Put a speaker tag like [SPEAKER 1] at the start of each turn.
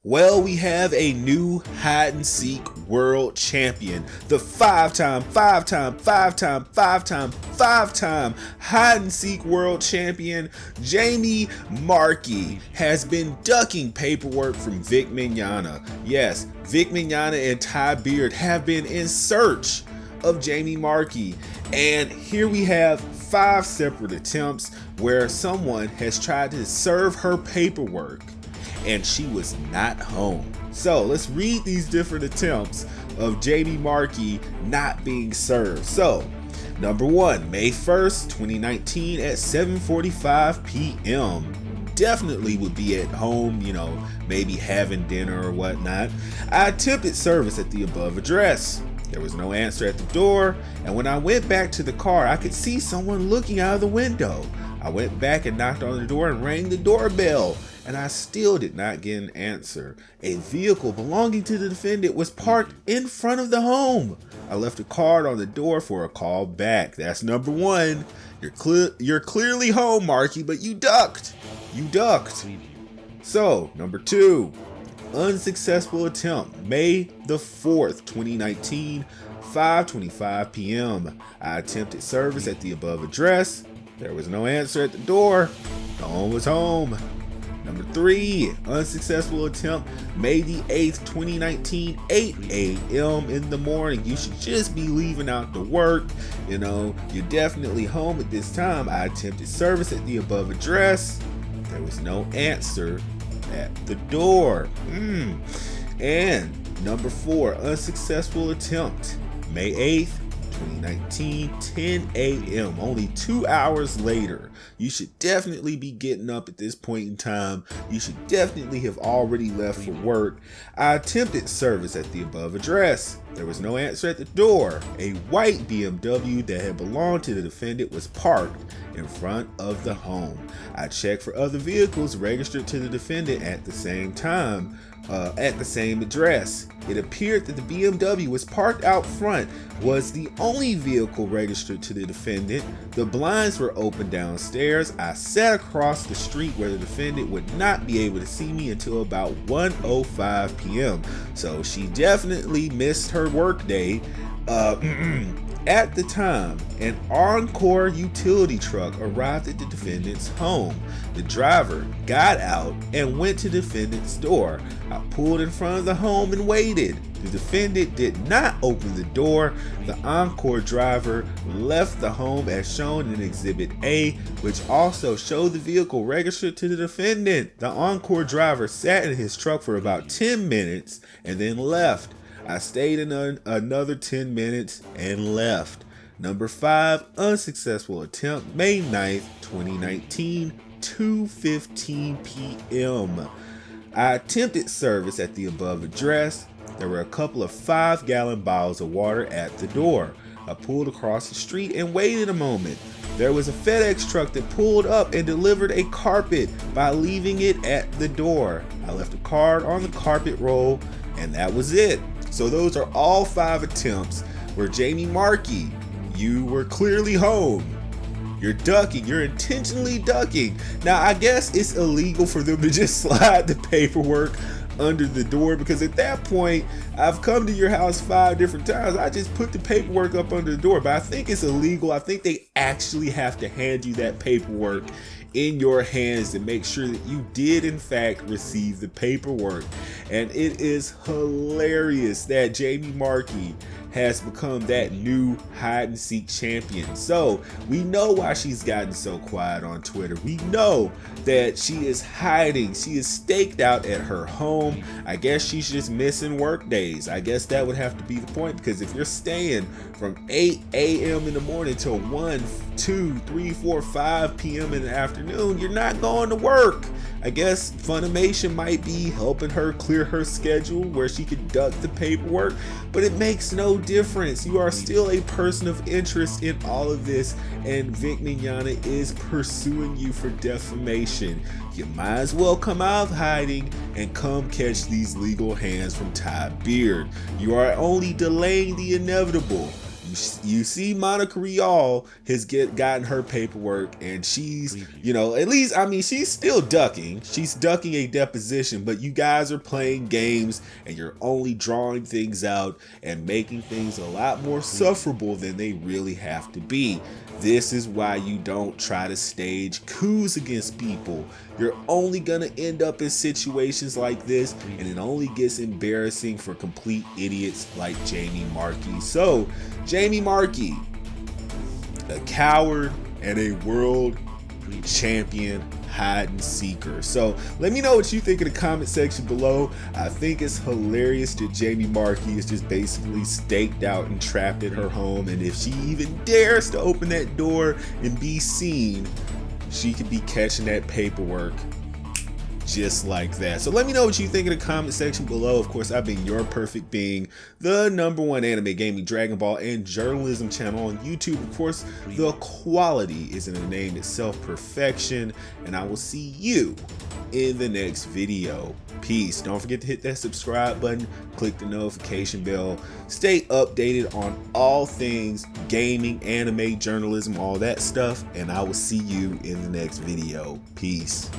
[SPEAKER 1] Well, we have a new hide and seek world champion. The five-time hide and seek world champion, Jamie Marchi, has been ducking paperwork from Vic Mignogna. Yes, Vic Mignogna and Ty Beard have been in search of Jamie Marchi. And here we have 5 separate attempts where someone has tried to serve her paperwork and she was not home. So let's read these different attempts of Jamie Marchi not being served. So, number 1, May 1st, 2019 at 7:45 p.m. Definitely would be at home, maybe having dinner or whatnot. I attempted service at the above address. There was no answer at the door, and when I went back to the car, I could see someone looking out of the window. I went back and knocked on the door and rang the doorbell, and I still did not get an answer. A vehicle belonging to the defendant was parked in front of the home. I left a card on the door for a call back. That's number 1. You're clearly home, Marchi, but you ducked. So, number 2, unsuccessful attempt, May the 4th, 2019, 5:25 p.m. I attempted service at the above address. There was no answer at the door. No one was home. Number 3, unsuccessful attempt, May the 8th, 2019, 8 a.m. in the morning. You should just be leaving out to work. You're definitely home at this time. I attempted service at the above address. There was no answer at the door. And number 4, unsuccessful attempt, May 8th, 2019, 10 a.m. Only 2 hours later. You should definitely be getting up at this point in time. You should definitely have already left for work. I attempted service at the above address. There was no answer at the door. A white BMW that had belonged to the defendant was parked in front of the home. I checked for other vehicles registered to the defendant at the same time. At the same address. It appeared that the BMW was parked out front was the only vehicle registered to the defendant. The blinds were open downstairs. I sat across the street where the defendant would not be able to see me until about 1:05 p.m. So she definitely missed her work day. At the time, an Encore utility truck arrived at the defendant's home. The driver got out and went to the defendant's door. I pulled in front of the home and waited. The defendant did not open the door. The Encore driver left the home as shown in Exhibit A, which also showed the vehicle registered to the defendant. The Encore driver sat in his truck for about 10 minutes and then left. I stayed in another 10 minutes and left. Number 5, unsuccessful attempt, May 9th, 2019, 2:15 p.m. I attempted service at the above address. There were a couple of 5-gallon bottles of water at the door. I pulled across the street and waited a moment. There was a FedEx truck that pulled up and delivered a carpet by leaving it at the door. I left a card on the carpet roll, and that was it. So those are all 5 attempts where Jamie Marchi, you were clearly home. You're ducking. You're intentionally ducking. Now, I guess it's illegal for them to just slide the paperwork under the door, because at that point, I've come to your house 5 different times. I just put the paperwork up under the door, but I think it's illegal. I think they actually have to hand you that paperwork in your hands to make sure that you did in fact receive the paperwork. And it is hilarious that Jamie Marchi has become that new hide and seek champion. So we know why she's gotten so quiet on Twitter. We know that she is hiding. She is staked out at her home. I guess she's just missing work days. I guess that would have to be the point, because if you're staying from 8 a.m. in the morning till 1, 2, 3, 4, 5 p.m. in the afternoon, you're not going to work. I guess Funimation might be helping her clear her schedule where she could duck the paperwork, but it makes no difference. You are still a person of interest in all of this, and Vic Mignogna is pursuing you for defamation. You might as well come out of hiding and come catch these legal hands from Ty Beard. You are only delaying the inevitable. You see Monica Rial has gotten her paperwork, and she's, you know, at least, I mean, she's still ducking. She's ducking a deposition, but you guys are playing games and you're only drawing things out and making things a lot more sufferable than they really have to be. This is why you don't try to stage coups against people. You're only gonna end up in situations like this, and it only gets embarrassing for complete idiots like Jamie Marchi. So, Jamie Marchi, a coward and a world champion hide and seeker. So let me know what you think in the comment section below. I think it's hilarious that Jamie Marchi is just basically staked out and trapped in her home, and if she even dares to open that door and be seen, she could be catching that paperwork just like that. So let me know what you think in the comment section below. Of course, I've been your perfect being, the #1 anime, gaming, Dragon Ball, and journalism channel on YouTube. Of course, the quality is in the name itself, perfection, and I will see you in the next video. Peace. Don't forget to hit that subscribe button, click the notification bell, stay updated on all things gaming, anime, journalism, all that stuff, and I will see you in the next video. Peace.